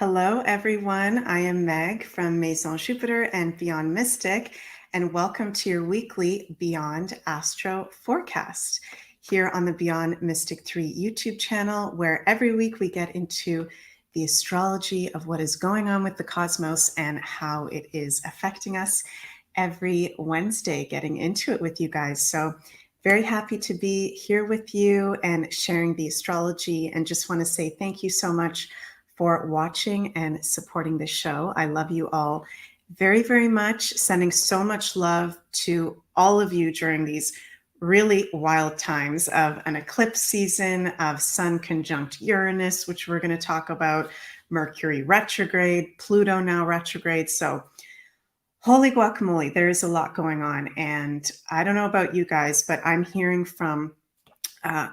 Hello, everyone. I am Meg from Maison Jupiter and Beyond Mystic, and welcome to your weekly Beyond Astro forecast here on the Beyond Mystic 3 YouTube channel, where every week we get into the astrology of what is going on with the cosmos and how it is affecting us every Wednesday, getting into it with you guys. So very happy to be here with you and sharing the astrology, and just want to say thank you so much for watching and supporting the show. I love you all very, very much. Sending so much love to all of you during these really wild times of an eclipse season, of Sun conjunct Uranus, which we're going to talk about, Mercury retrograde, Pluto now retrograde. So holy guacamole, there is a lot going on. And I don't know about you guys, but I'm hearing from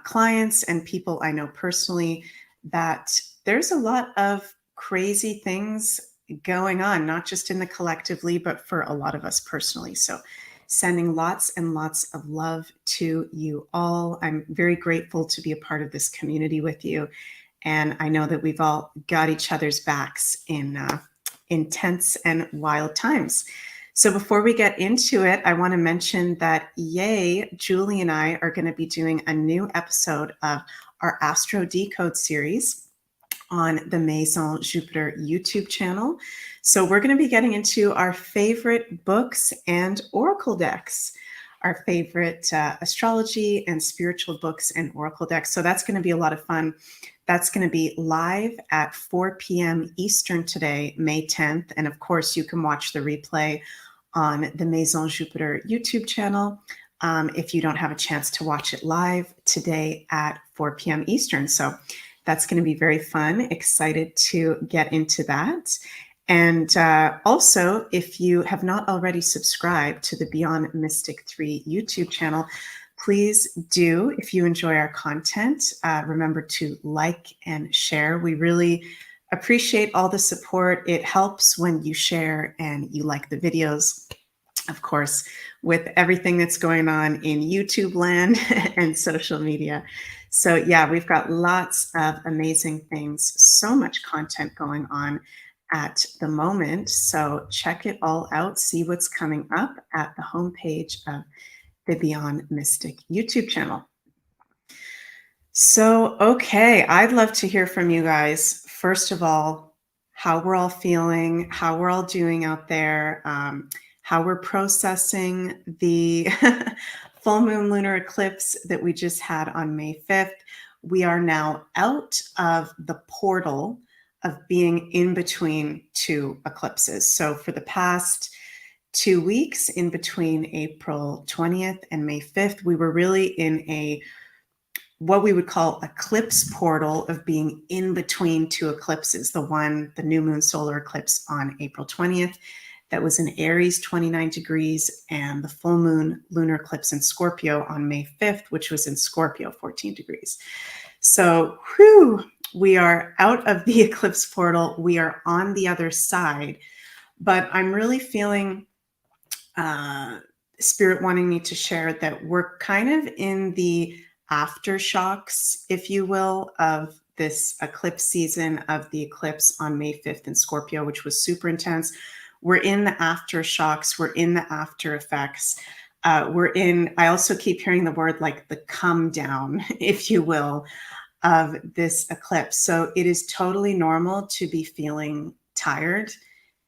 clients and people I know personally that there's a lot of crazy things going on, not just in the collectively, but for a lot of us personally. So sending lots and lots of love to you all. I'm very grateful to be a part of this community with you. And I know that we've all got each other's backs in intense and wild times. So before we get into it, I want to mention that, yay, Julie and I are going to be doing a new episode of our Astro Decode series on the Maison Jupiter YouTube channel. So we're going to be getting into our favorite books and oracle decks, our favorite astrology and spiritual books and oracle decks. So that's going to be a lot of fun. That's going to be live at 4 p.m. Eastern today, May 10th. And of course, you can watch the replay on the Maison Jupiter YouTube channel if you don't have a chance to watch it live today at 4 p.m. Eastern. So that's going to be very fun. Excited to get into that. And also, if you have not already subscribed to the Beyond Mystic 3 YouTube channel, please do. If you enjoy our content, remember to like and share. We really appreciate all the support. It helps when you share and you like the videos. Of course, with everything that's going on in YouTube land and social media. So yeah, we've got lots of amazing things, so much content going on at the moment. So check it all out, see what's coming up at the homepage of the Beyond Mystic YouTube channel. So, okay, I'd love to hear from you guys. First of all, how we're all feeling, how we're all doing out there, how we're processing the full moon lunar eclipse that we just had on May 5th. We are now out of the portal of being in between two eclipses. So for the past 2 weeks, in between April 20th and May 5th, we were really in what we would call eclipse portal of being in between two eclipses. The new moon solar eclipse on April 20th, that was in Aries, 29 degrees, and the full moon lunar eclipse in Scorpio on May 5th, which was in Scorpio, 14 degrees. So, we are out of the eclipse portal. We are on the other side, but I'm really feeling Spirit wanting me to share that we're kind of in the aftershocks, if you will, of this eclipse season, of the eclipse on May 5th in Scorpio, which was super intense. We're in the aftershocks. We're in the after effects. I also keep hearing the word like the come down, if you will, of this eclipse. So it is totally normal to be feeling tired,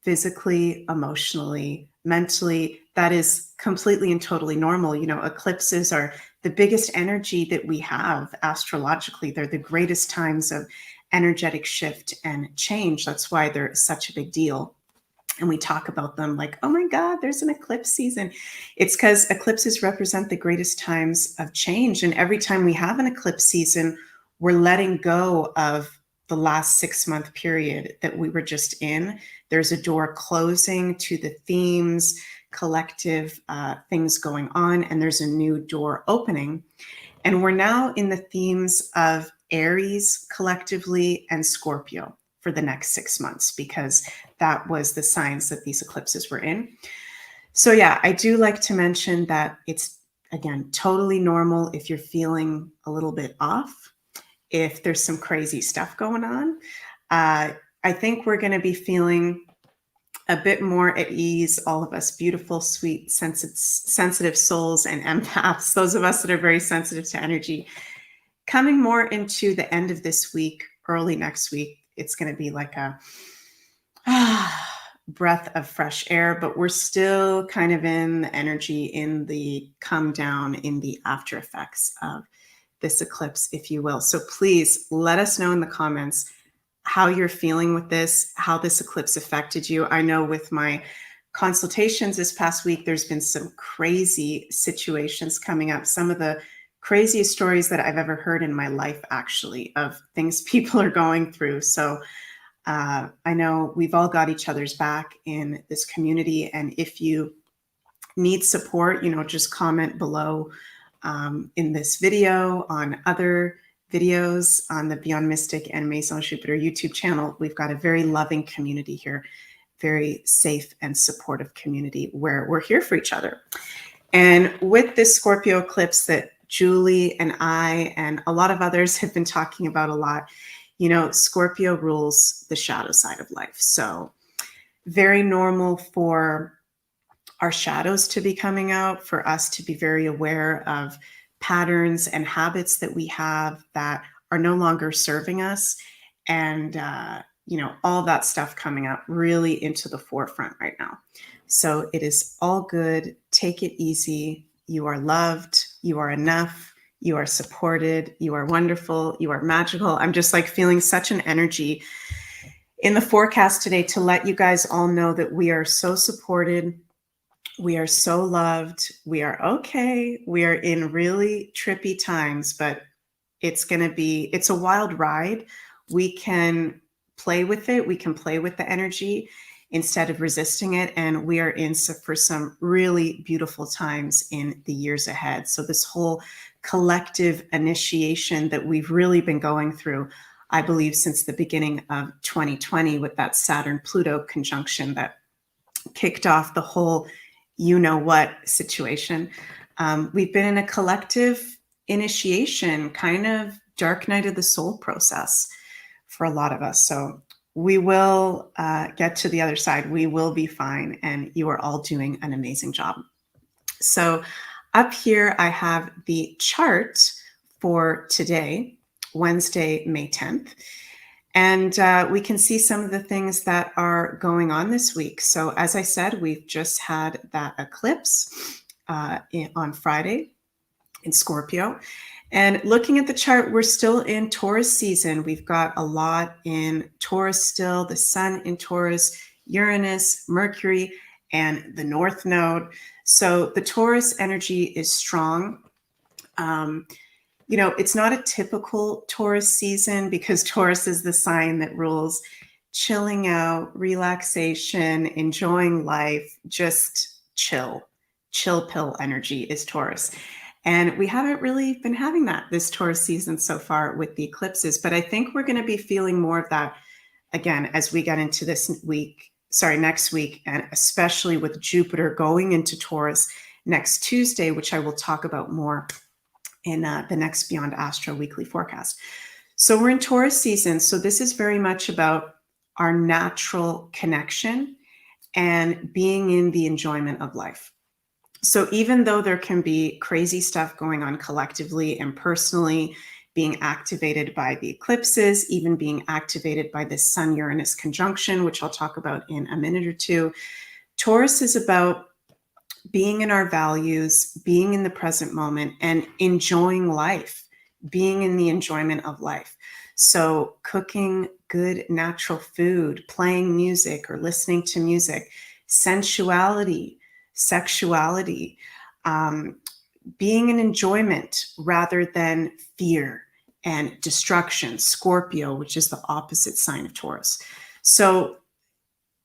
physically, emotionally, mentally. That is completely and totally normal. You know, eclipses are the biggest energy that we have astrologically. They're the greatest times of energetic shift and change. That's why they're such a big deal. And we talk about them like, oh my God, there's an eclipse season. It's because eclipses represent the greatest times of change. And every time we have an eclipse season, we're letting go of the last 6-month period that we were just in. There's a door closing to the themes, collective things going on, and there's a new door opening. And we're now in the themes of Aries collectively and Scorpio for the next 6 months, because that was the signs that these eclipses were in. So yeah, I do like to mention that it's, again, totally normal if you're feeling a little bit off, if there's some crazy stuff going on. I think we're going to be feeling a bit more at ease, all of us beautiful, sweet, sensitive souls and empaths, those of us that are very sensitive to energy, coming more into the end of this week, early next week. It's going to be like a breath of fresh air, but we're still kind of in the energy, in the come down, in the after effects of this eclipse, if you will. So please let us know in the comments how you're feeling with this, how this eclipse affected you. I know with my consultations this past week, there's been some crazy situations coming up. Some of the craziest stories that I've ever heard in my life, actually, of things people are going through. So I know we've all got each other's back in this community. And if you need support, just comment below in this video, on other videos on the Beyond Mystic and Maison Jupiter YouTube channel. We've got a very loving community here, very safe and supportive community where we're here for each other. And with this Scorpio eclipse that Julie and I and a lot of others have been talking about a lot, Scorpio rules the shadow side of life. So very normal for our shadows to be coming out, for us to be very aware of patterns and habits that we have that are no longer serving us. And, all that stuff coming up really into the forefront right now. So it is all good. Take it easy. You are loved. You are enough. You are supported. You are wonderful. You are magical. I'm just like feeling such an energy in the forecast today to let you guys all know that we are so supported. We are so loved. We are okay. We are in really trippy times, but it's a wild ride. We can play with it. We can play with the energy instead of resisting it. And we are in for some really beautiful times in the years ahead. So this whole collective initiation that we've really been going through, I believe, since the beginning of 2020 with that Saturn-Pluto conjunction that kicked off the whole you-know-what situation. We've been in a collective initiation, kind of dark night of the soul process for a lot of us. So we will get to the other side. We will be fine. And you are all doing an amazing job. So up here, I have the chart for today, Wednesday, May 10th. And we can see some of the things that are going on this week. So as I said, we've just had that eclipse on Friday in Scorpio. And looking at the chart, we're still in Taurus season. We've got a lot in Taurus still, the sun in Taurus, Uranus, Mercury, and the North Node. So the Taurus energy is strong. It's not a typical Taurus season because Taurus is the sign that rules chilling out, relaxation, enjoying life, just chill pill energy is Taurus. And we haven't really been having that this Taurus season so far with the eclipses, but I think we're going to be feeling more of that again as we get into next week, and especially with Jupiter going into Taurus next Tuesday, which I will talk about more in the next Beyond Astro weekly forecast. So we're in Taurus season. So this is very much about our natural connection and being in the enjoyment of life. So even though there can be crazy stuff going on collectively and personally, being activated by the eclipses, even being activated by this Sun-Uranus conjunction, which I'll talk about in a minute or two, Taurus is about being in our values, being in the present moment, and enjoying life, being in the enjoyment of life. So cooking good natural food, playing music or listening to music, sensuality, sexuality, being in enjoyment rather than fear and destruction, Scorpio, which is the opposite sign of Taurus. So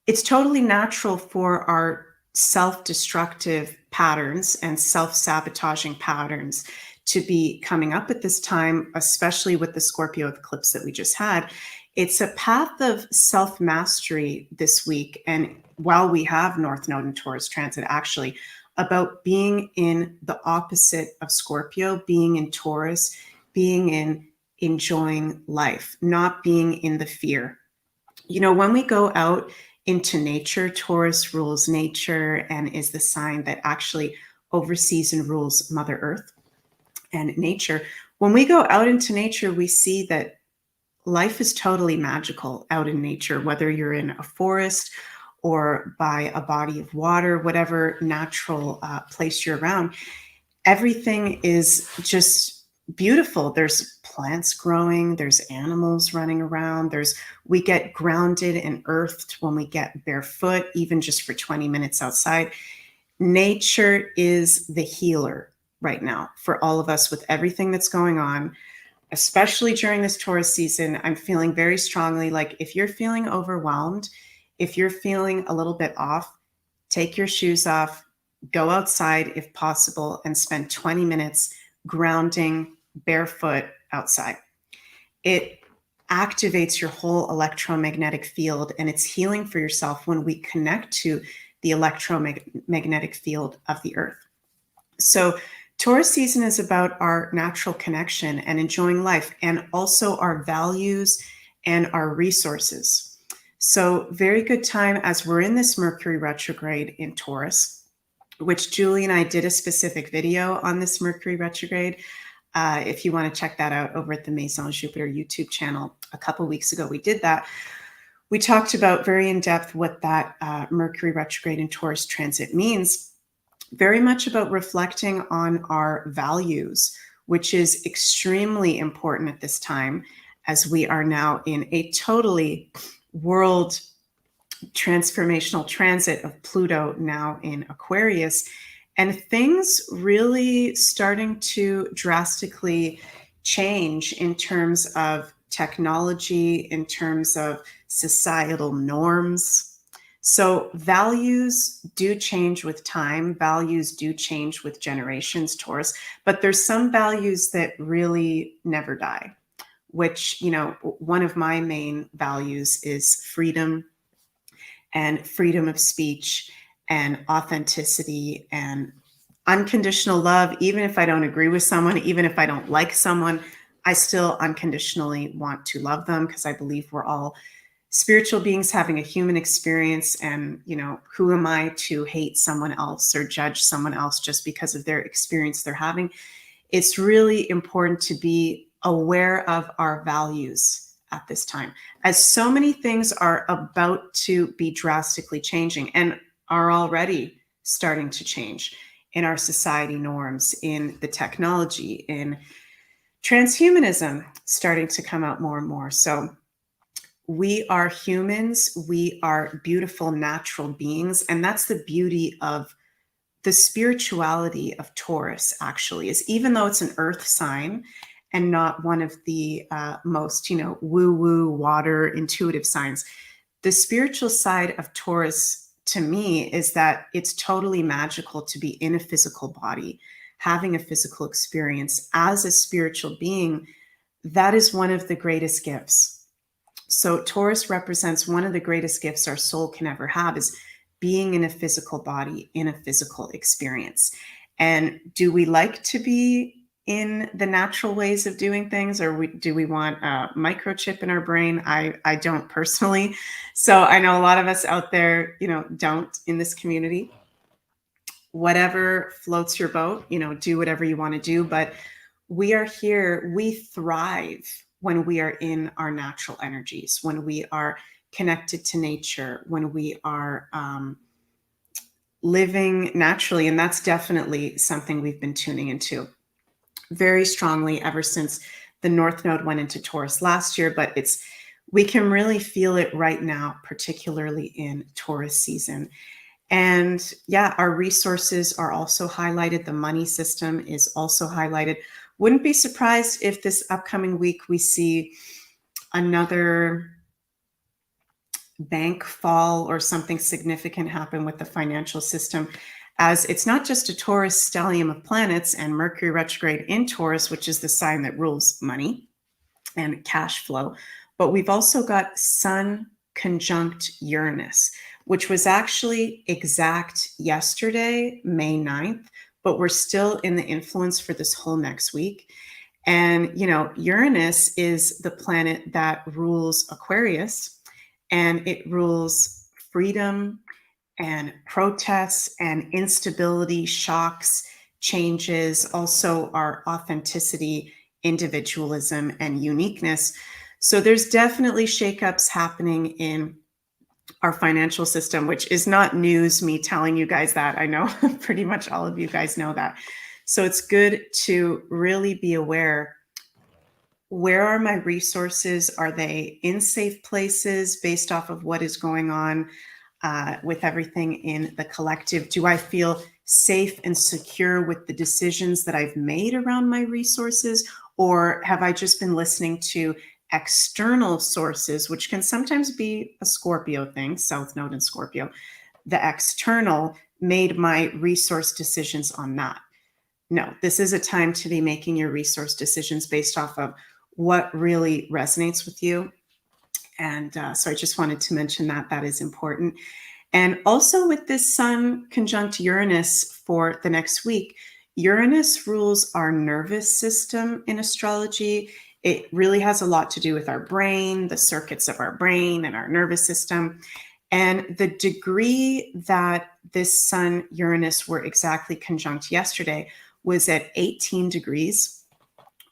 it's totally natural for our self-destructive patterns and self-sabotaging patterns to be coming up at this time, especially with the Scorpio eclipse that we just had. It's a path of self-mastery this week. And while we have North Node and Taurus transit, actually, about being in the opposite of Scorpio, being in Taurus, being in enjoying life, not being in the fear. You know, when we go out into nature, Taurus rules nature and is the sign that actually oversees and rules Mother Earth and nature. When we go out into nature, we see that life is totally magical out in nature, whether you're in a forest or by a body of water, whatever natural place you're around. Everything is just beautiful. There's plants growing, there's animals running around, we get grounded and earthed when we get barefoot, even just for 20 minutes outside. Nature is the healer right now for all of us with everything that's going on, especially during this Taurus season. I'm feeling very strongly like if you're feeling overwhelmed, if you're feeling a little bit off, take your shoes off, go outside if possible, and spend 20 minutes grounding barefoot outside. It activates your whole electromagnetic field, and it's healing for yourself when we connect to the electromagnetic field of the earth. So Taurus season is about our natural connection and enjoying life, and also our values and our resources. So very good time as we're in this Mercury retrograde in Taurus, which Julie and I did a specific video on this Mercury retrograde. If you want to check that out over at the Maison Jupiter YouTube channel, a couple weeks ago we did that. We talked about very in depth what that Mercury retrograde in Taurus transit means. Very much about reflecting on our values, which is extremely important at this time, as we are now in a totally world transformational transit of Pluto now in Aquarius, and things really starting to drastically change in terms of technology, in terms of societal norms. So values do change with time. Values do change with generations, Taurus, but there's some values that really never die, which, you know, one of my main values is freedom and freedom of speech and authenticity and unconditional love. Even if I don't agree with someone, even if I don't like someone, I still unconditionally want to love them, because I believe we're all spiritual beings having a human experience. And, you know, who am I to hate someone else or judge someone else just because of their experience they're having? It's really important to be aware of our values at this time, as so many things are about to be drastically changing and are already starting to change in our society norms, in the technology, in transhumanism starting to come out more and more. So we are humans, we are beautiful natural beings, and that's the beauty of the spirituality of Taurus, actually, is even though it's an earth sign and not one of the most, you know, woo-woo water intuitive signs, the spiritual side of Taurus to me is that it's totally magical to be in a physical body, having a physical experience as a spiritual being. That is one of the greatest gifts. So Taurus represents one of the greatest gifts our soul can ever have, is being in a physical body, in a physical experience. And do we like to be in the natural ways of doing things, or do we want a microchip in our brain? I don't personally. So I know a lot of us out there, you know, don't in this community. Whatever floats your boat, you know, do whatever you want to do. But we are here, we thrive when we are in our natural energies, when we are connected to nature, when we are living naturally. And that's definitely something we've been tuning into very strongly ever since the North Node went into Taurus last year. But we can really feel it right now, particularly in Taurus season. And yeah, our resources are also highlighted. The money system is also highlighted. Wouldn't be surprised if this upcoming week we see another bank fall or something significant happen with the financial system, as it's not just a Taurus stellium of planets and Mercury retrograde in Taurus, which is the sign that rules money and cash flow, but we've also got Sun conjunct Uranus, which was actually exact yesterday, May 9th, but we're still in the influence for this whole next week. And, you know, Uranus is the planet that rules Aquarius. and it rules freedom and protests and instability, shocks, changes, also our authenticity, individualism, and uniqueness. So there's definitely shakeups happening in our financial system, which is not news, me telling you guys that. I know pretty much all of you guys know that. So it's good to really be aware. Where are my resources? Are they in safe places based off of what is going on with everything in the collective? Do I feel safe and secure with the decisions that I've made around my resources? Or have I just been listening to external sources, which can sometimes be a Scorpio thing, South Node in Scorpio? The external made my resource decisions on that. No, this is a time to be making your resource decisions based off of what really resonates with you. And so I just wanted to mention that that is important. And also with this Sun conjunct Uranus for the next week, Uranus rules our nervous system in astrology. It really has a lot to do with our brain, the circuits of our brain and our nervous system. And the degree that this Sun Uranus were exactly conjunct yesterday was at 18 degrees,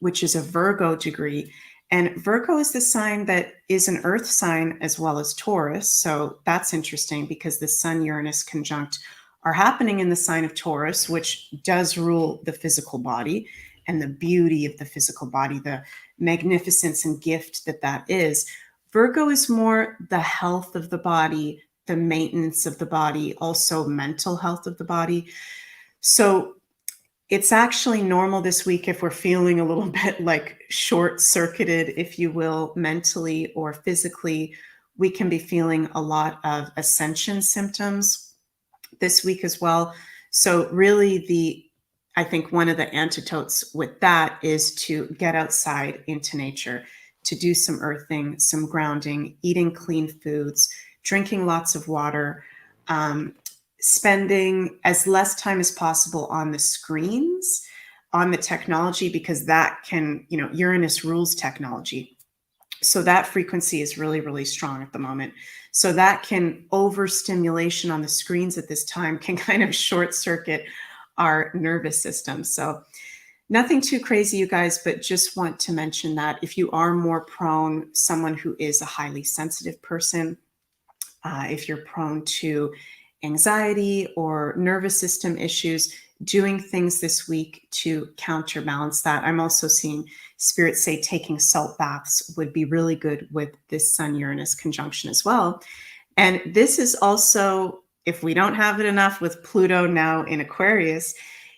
which is a Virgo degree. And Virgo is the sign that is an earth sign as well as Taurus. So that's interesting because the Sun Uranus conjunct are happening in the sign of Taurus, which does rule the physical body and the beauty of the physical body, the magnificence and gift that that is. Virgo is more the health of the body, the maintenance of the body, also mental health of the body. So it's actually normal this week if we're feeling a little bit like short-circuited, if you will, mentally or physically. We can be feeling a lot of ascension symptoms this week as well. So really I think one of the antidotes with that is to get outside into nature, to do some earthing, some grounding, eating clean foods, drinking lots of water, spending as less time as possible on the screens, on the technology, because that can, Uranus rules technology. So that frequency is really, really strong at the moment. So that can overstimulation on the screens at this time can kind of short circuit our nervous system. So nothing too crazy, you guys, but just want to mention that if you are more prone, someone who is a highly sensitive person, if you're prone to anxiety or nervous system issues, doing things this week to counterbalance that. I'm also seeing Spirit say taking salt baths would be really good with this Sun Uranus conjunction as well. And this is also, if we don't have it enough with Pluto now in Aquarius,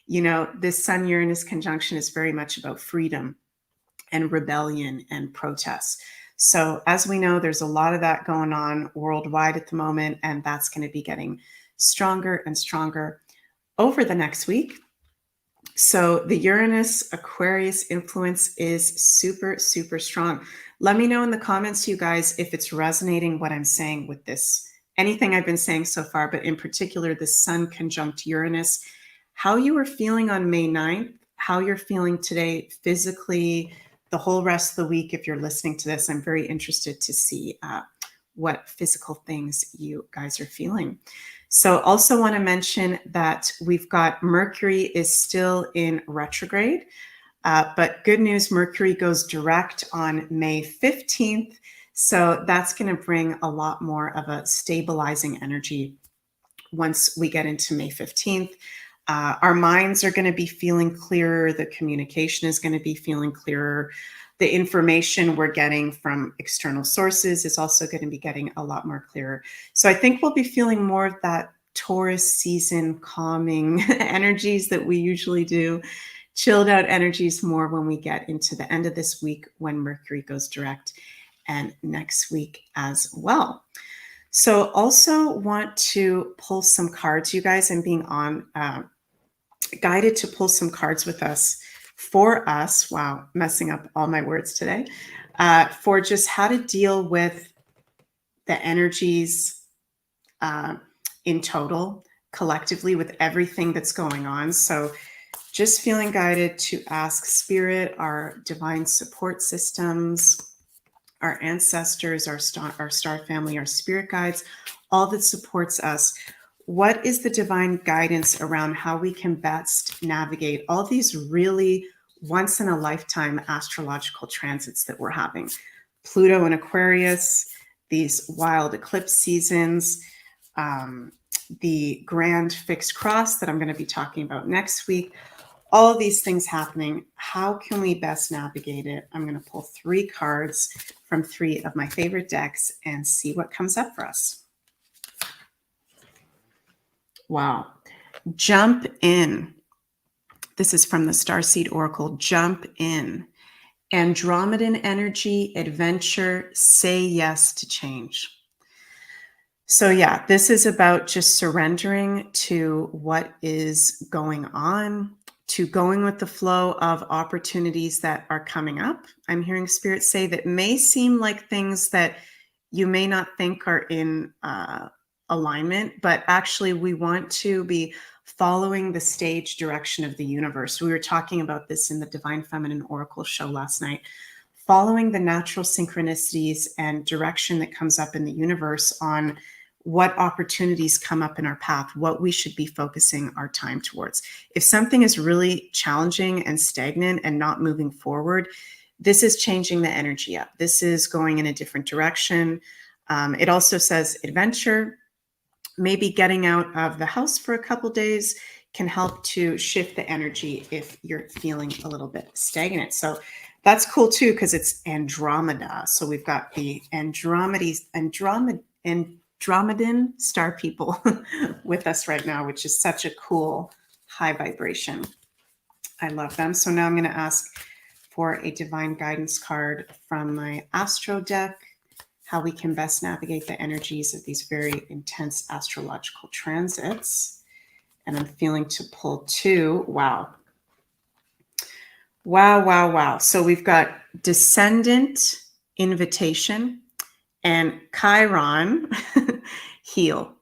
this Sun Uranus conjunction is very much about freedom and rebellion and protest. So as we know, there's a lot of that going on worldwide at the moment, and that's going to be getting stronger and stronger over the next week. So the Uranus Aquarius influence is super, super strong. Let me know in the comments, you guys, if it's resonating what I'm saying with this, anything I've been saying so far, but in particular, the Sun conjunct Uranus, how you are feeling on May 9th, how you're feeling today physically, the whole rest of the week. If you're listening to this, I'm very interested to see what physical things you guys are feeling. So also want to mention that we've got Mercury is still in retrograde, but good news, Mercury goes direct on May 15th. So that's going to bring a lot more of a stabilizing energy once we get into May 15th. Our minds are going to be feeling clearer. The communication is going to be feeling clearer. The information we're getting from external sources is also going to be getting a lot more clearer. So I think we'll be feeling more of that Taurus season calming energies that we usually do, chilled out energies more when we get into the end of this week when Mercury goes direct, and next week as well. So also want to pull some cards, you guys. I'm being guided to pull some cards with us, for us. Wow, messing up all my words today. For just how to deal with the energies in total, collectively, with everything that's going on. So just feeling guided to ask Spirit, our divine support systems, our ancestors, our star family, our spirit guides, all that supports us. What is the divine guidance around how we can best navigate all these really once in a lifetime astrological transits that we're having? Pluto in Aquarius, these wild eclipse seasons, the grand fixed cross that I'm going to be talking about next week. All of these things happening. How can we best navigate it? I'm going to pull 3 cards from 3 of my favorite decks and see what comes up for us. Wow. Jump in. This is from the Starseed Oracle. Jump in. Andromedan energy, adventure, say yes to change. So yeah, this is about just surrendering to what is going on, to going with the flow of opportunities that are coming up. I'm hearing Spirit say that may seem like things that you may not think are in alignment, but actually we want to be following the stage direction of the universe. We were talking about this in the Divine Feminine Oracle show last night. Following the natural synchronicities and direction that comes up in the universe on what opportunities come up in our path, what we should be focusing our time towards. If something is really challenging and stagnant and not moving forward, this is changing the energy up. This is going in a different direction. It also says adventure. Maybe getting out of the house for a couple days can help to shift the energy if you're feeling a little bit stagnant. So that's cool too, because it's Andromeda. So we've got the Andromedan star people with us right now, which is such a cool high vibration. I love them. So now I'm going to ask for a divine guidance card from my Astro deck, how we can best navigate the energies of these very intense astrological transits. And I'm feeling to pull 2. Wow. Wow, wow, wow. So we've got Descendant, Invitation, and Chiron, Heal.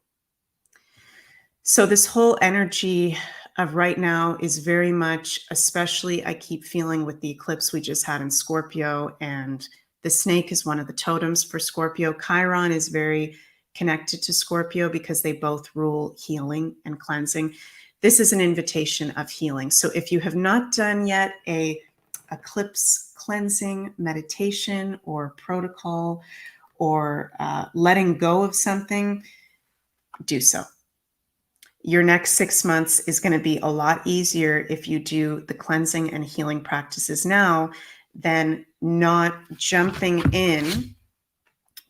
So this whole energy of right now is very much, especially I keep feeling with the eclipse we just had in Scorpio, and the snake is one of the totems for Scorpio. Chiron is very connected to Scorpio because they both rule healing and cleansing. This is an invitation of healing. So if you have not done yet a eclipse cleansing meditation or protocol or letting go of something, do so. Your next 6 months is going to be a lot easier if you do the cleansing and healing practices now than not jumping in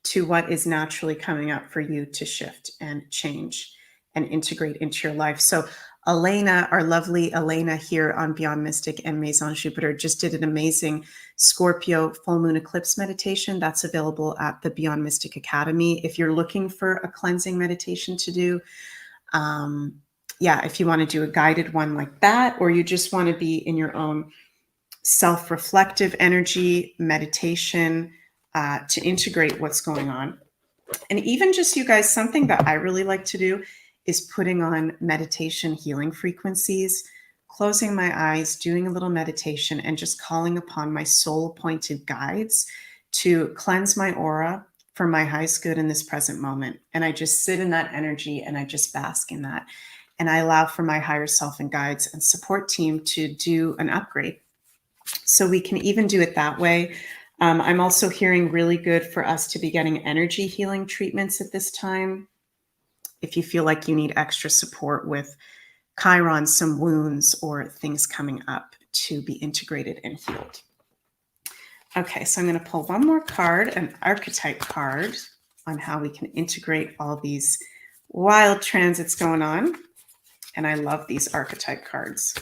to what is naturally coming up for you to shift and change and integrate into your life. So Elena, our lovely Elena here on Beyond Mystic and Maison Jupiter, just did an amazing Scorpio full moon eclipse meditation. That's available at the Beyond Mystic Academy. If you're looking for a cleansing meditation to do, if you want to do a guided one like that, or you just want to be in your own self-reflective energy meditation to integrate what's going on. And even just, you guys, something that I really like to do is putting on meditation healing frequencies, closing my eyes, doing a little meditation, and just calling upon my soul-appointed guides to cleanse my aura for my highest good in this present moment. And I just sit in that energy and I just bask in that. And I allow for my higher self and guides and support team to do an upgrade. So we can even do it that way. I'm also hearing really good for us to be getting energy healing treatments at this time. If you feel like you need extra support with Chiron, some wounds or things coming up to be integrated and healed. Okay, so I'm going to pull one more card, an archetype card, on how we can integrate all these wild transits going on. And I love these archetype cards.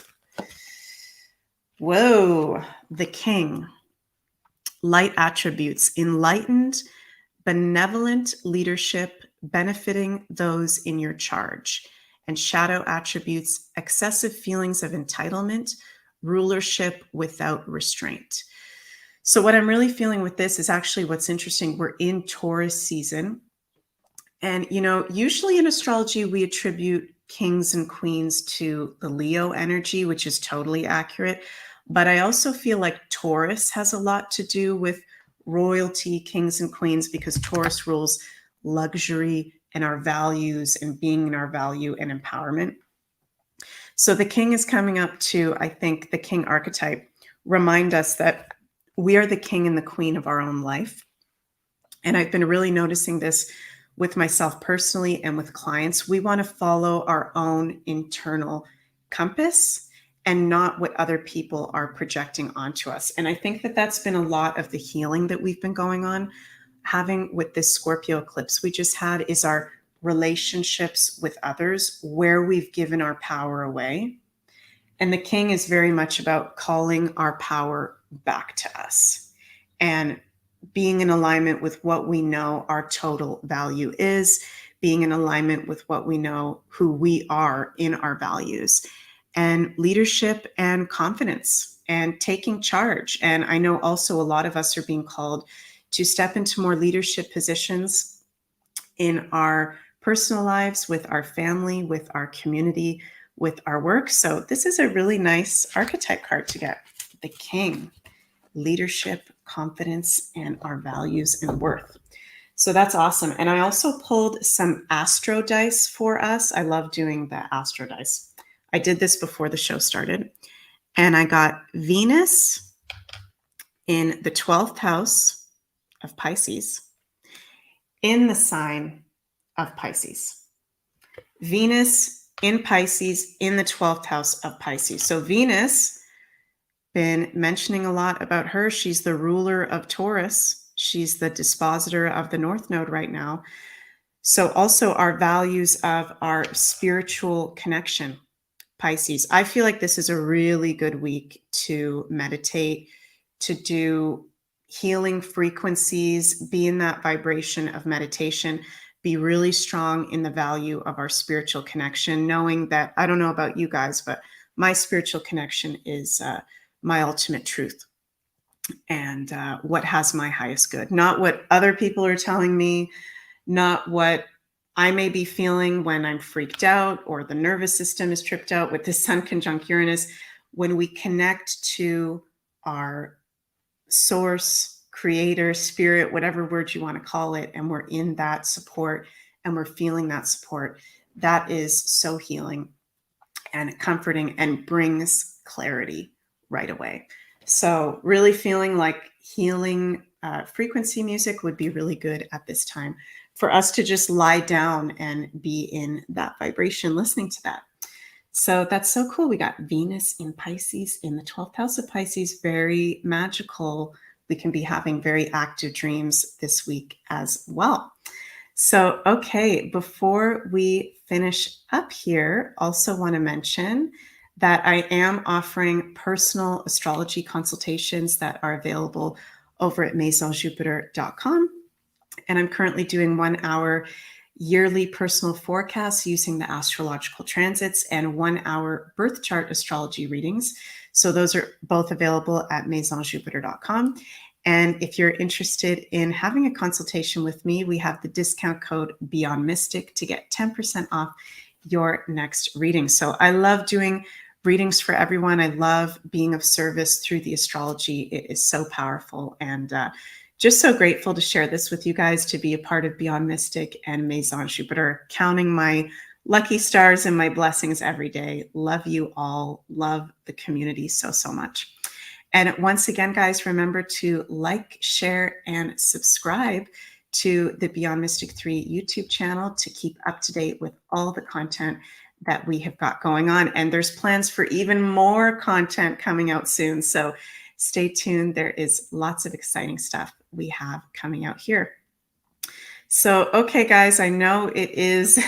Whoa, the King. Light attributes, enlightened, benevolent leadership, benefiting those in your charge. And shadow attributes, excessive feelings of entitlement, rulership without restraint. So what I'm really feeling with this is actually what's interesting. We're in Taurus season. And, usually in astrology, we attribute kings and queens to the Leo energy, which is totally accurate. But I also feel like Taurus has a lot to do with royalty, kings and queens, because Taurus rules luxury and our values and being in our value and empowerment. So the king is coming up to, I think, the king archetype remind us that we are the king and the queen of our own life. And I've been really noticing this with myself personally and with clients. We want to follow our own internal compass and not what other people are projecting onto us. And I think that that's been a lot of the healing that we've been going on, having with this Scorpio eclipse we just had, is our relationships with others, where we've given our power away. And the king is very much about calling our power back to us and being in alignment with what we know our total value is, being in alignment with what we know who we are in our values, and leadership and confidence and taking charge. And I know also a lot of us are being called to step into more leadership positions in our personal lives, with our family, with our community, with our work. So this is a really nice archetype card to get. The king, leadership, confidence, and our values and worth. So that's awesome. And I also pulled some Astro Dice for us. I love doing the Astro Dice. I did this before the show started. And I got Venus in the 12th house of Pisces, in the sign of Pisces. Venus in Pisces in the 12th house of Pisces. So Venus, been mentioning a lot about her. She's the ruler of Taurus. She's the dispositor of the North Node right now. So also our values of our spiritual connection, Pisces. I feel like this is a really good week to meditate, to do healing frequencies, be in that vibration of meditation, be really strong in the value of our spiritual connection, knowing that, I don't know about you guys, but my spiritual connection is my ultimate truth and what has my highest good, not what other people are telling me, not what I may be feeling when I'm freaked out or the nervous system is tripped out with the Sun conjunct Uranus. When we connect to our source, creator, spirit, whatever word you want to call it, and we're in that support and we're feeling that support, that is so healing and comforting and brings clarity right away. So really feeling like healing frequency music would be really good at this time for us to just lie down and be in that vibration, listening to that. So that's so cool. We got Venus in Pisces in the 12th house of Pisces, very magical. We can be having very active dreams this week as well. So, okay, before we finish up here, also want to mention that I am offering personal astrology consultations that are available over at maisonjupiter.com. And I'm currently doing 1 hour yearly personal forecasts using the astrological transits and 1 hour birth chart astrology readings. So those are both available at maisonjupiter.com. And if you're interested in having a consultation with me, we have the discount code BeyondMystic to get 10% off your next reading. So I love doing readings for everyone. I love being of service through the astrology. It is so powerful, and just so grateful to share this with you guys, to be a part of Beyond Mystic and Maison Jupiter, counting my lucky stars and my blessings every day. Love you all. Love the community so, so much. And once again, guys, remember to like, share, and subscribe to the Beyond Mystic 3 YouTube channel to keep up to date with all the content that we have got going on. And there's plans for even more content coming out soon. So stay tuned. There is lots of exciting stuff we have coming out here. So, okay, guys, I know it is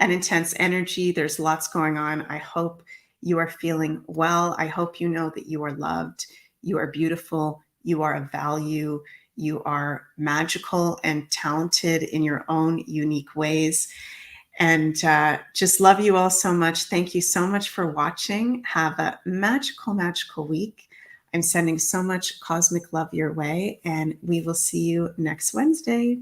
an intense energy. There's lots going on. I hope you are feeling well. I hope you know that you are loved, you are beautiful, you are of value, you are magical and talented in your own unique ways. And just love you all so much. Thank you so much for watching. Have a magical, magical week. I'm sending so much cosmic love your way, and we will see you next Wednesday.